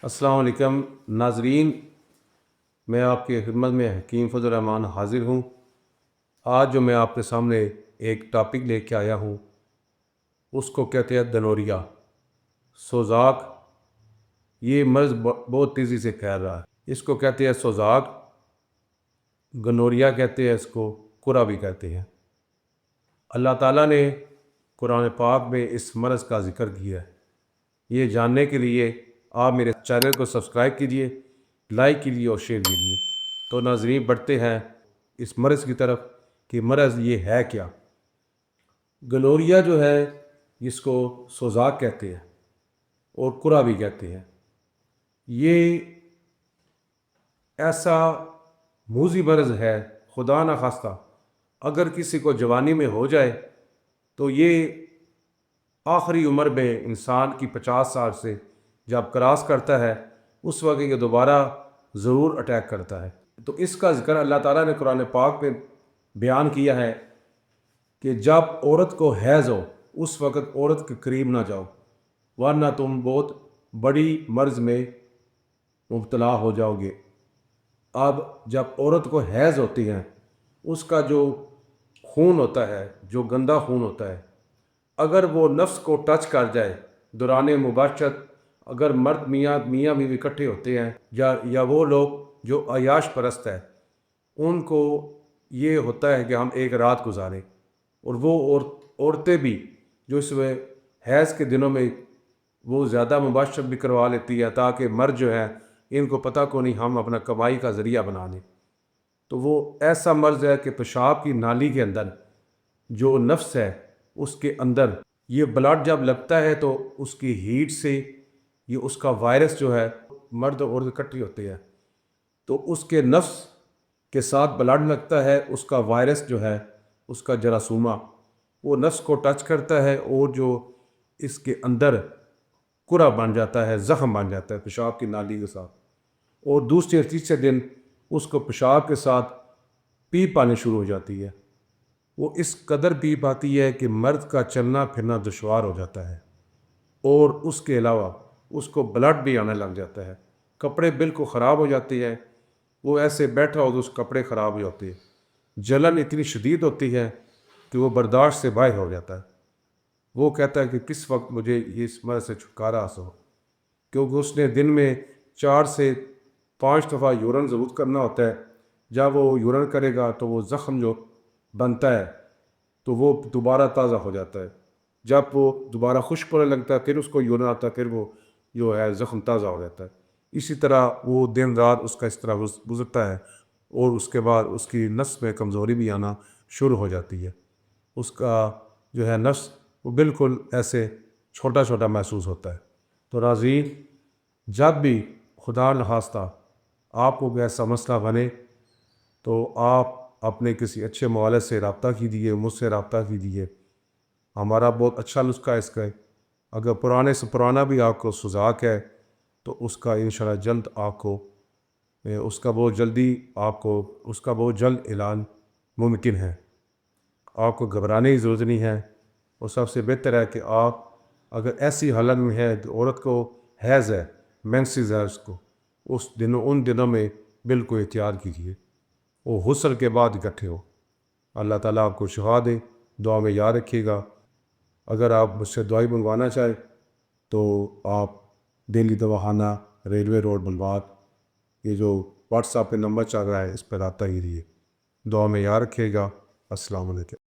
السلام علیکم ناظرین، میں آپ کی خدمت میں حکیم فضل الرحمان حاضر ہوں۔ آج جو میں آپ کے سامنے ایک ٹاپک لے کے آیا ہوں، اس کو کہتے ہیں دنوریا، سوزاک۔ یہ مرض بہت تیزی سے پھیل رہا ہے۔ اس کو کہتے ہیں سوزاک، گنوریا کہتے ہیں، اس کو کرا بھی کہتے ہیں۔ اللہ تعالیٰ نے قرآن پاک میں اس مرض کا ذکر کیا ہے۔ یہ جاننے کے لیے آپ میرے چینل کو سبسکرائب کیجئے، لائک کیجئے اور شیئر کیجئے۔ تو ناظرین، بڑھتے ہیں اس مرض کی طرف کہ مرض یہ ہے کیا۔ گنوریا جو ہے، جس کو سوزاک کہتے ہیں اور کرا بھی کہتے ہیں، یہ ایسا موذی مرض ہے، خدا نخواستہ اگر کسی کو جوانی میں ہو جائے تو یہ آخری عمر میں انسان کی 50 سال سے جب کراس کرتا ہے، اس وقت یہ دوبارہ ضرور اٹیک کرتا ہے۔ تو اس کا ذکر اللہ تعالیٰ نے قرآن پاک میں بیان کیا ہے کہ جب عورت کو حیض ہو اس وقت عورت کے قریب نہ جاؤ، ورنہ تم بہت بڑی مرض میں مبتلا ہو جاؤ گے۔ اب جب عورت کو حیض ہوتی ہے، اس کا جو خون ہوتا ہے، جو گندا خون ہوتا ہے، اگر وہ نفس کو ٹچ کر جائے دوران مباشرت، اگر مرد میاں بیوی اکٹھے ہوتے ہیں یا وہ لوگ جو عیاش پرست ہے، ان کو یہ ہوتا ہے کہ ہم ایک رات گزاریں، اور وہ عورتیں بھی جو اس میں حیض کے دنوں میں وہ زیادہ مباشرت بھی کروا لیتی ہے تاکہ مرد جو ہے ان کو پتہ کو نہیں ہم اپنا کمائی کا ذریعہ بنا لیں۔ تو وہ ایسا مرض ہے کہ پیشاب کی نالی کے اندر جو نفس ہے، اس کے اندر یہ بلڈ جب لگتا ہے تو اس کی ہیٹ سے یہ اس کا وائرس جو ہے، مرد اور عورت اکٹھی ہوتے ہیں تو اس کے نفس کے ساتھ بلڈ لگتا ہے، اس کا وائرس جو ہے، اس کا جراثومہ وہ نفس کو ٹچ کرتا ہے اور جو اس کے اندر کرا بن جاتا ہے، زخم بن جاتا ہے پیشاب کی نالی کے ساتھ، اور دوسرے اور تیسرے دن اس کو پیشاب کے ساتھ پیپ آنی شروع ہو جاتی ہے۔ وہ اس قدر پیپ آتی ہے کہ مرد کا چلنا پھرنا دشوار ہو جاتا ہے، اور اس کے علاوہ اس کو بلڈ بھی آنے لگ جاتا ہے، کپڑے بالکل خراب ہو جاتے ہیں، وہ ایسے بیٹھا ہو تو اس کپڑے خراب ہو جاتے ہیں، جلن اتنی شدید ہوتی ہے کہ وہ برداشت سے باہر ہو جاتا ہے۔ وہ کہتا ہے کہ کس وقت مجھے اس مرض سے چھٹکارا حاصل ہو، کیونکہ اس نے دن میں 4 سے 5 دفعہ یورن ضرور کرنا ہوتا ہے۔ جب وہ یورن کرے گا تو وہ زخم جو بنتا ہے تو وہ دوبارہ تازہ ہو جاتا ہے، جب وہ دوبارہ خشک ہونے لگتا ہے پھر اس کو یورن آتا ہے، پھر وہ جو ہے زخم تازہ ہو جاتا ہے۔ اسی طرح وہ دن رات اس کا اس طرح گزرتا ہے، اور اس کے بعد اس کی نس میں کمزوری بھی آنا شروع ہو جاتی ہے۔ اس کا جو ہے نفس وہ بالکل ایسے چھوٹا چھوٹا محسوس ہوتا ہے۔ تو ناظرین، جب بھی خدا نخواستہ آپ کو ایسا مسئلہ بنے تو آپ اپنے کسی اچھے معالج سے رابطہ کیجیے، مجھ سے رابطہ کیجیے۔ ہمارا بہت اچھا نسخہ ہے اس کا۔ اگر پرانے سے پرانا بھی آپ کو سوزاک ہے تو اس کا انشاءاللہ جلد آپ کو اس کا بہت جلد علاج ممکن ہے۔ آپ کو گھبرانے کی ضرورت نہیں ہے، اور سب سے بہتر ہے کہ آپ اگر ایسی حالت میں ہے، عورت کو حیض ہے، مینسز ہے، اس کو ان دنوں میں بالکل احتیاط کیجیے، وہ غسل کے بعد اکٹھے ہو۔ اللہ تعالیٰ آپ کو شفا دے، دعا میں یاد رکھیے گا۔ اگر آپ مجھ سے دوائی منگوانا چاہیں تو آپ دہلی دواخانہ، ریلوے روڈ، بلوات، یہ جو واٹس ایپ پہ نمبر چل رہا ہے اس پہ رابطہ کیجیے۔ دعا میں یاد رکھیے گا۔ السلام علیکم۔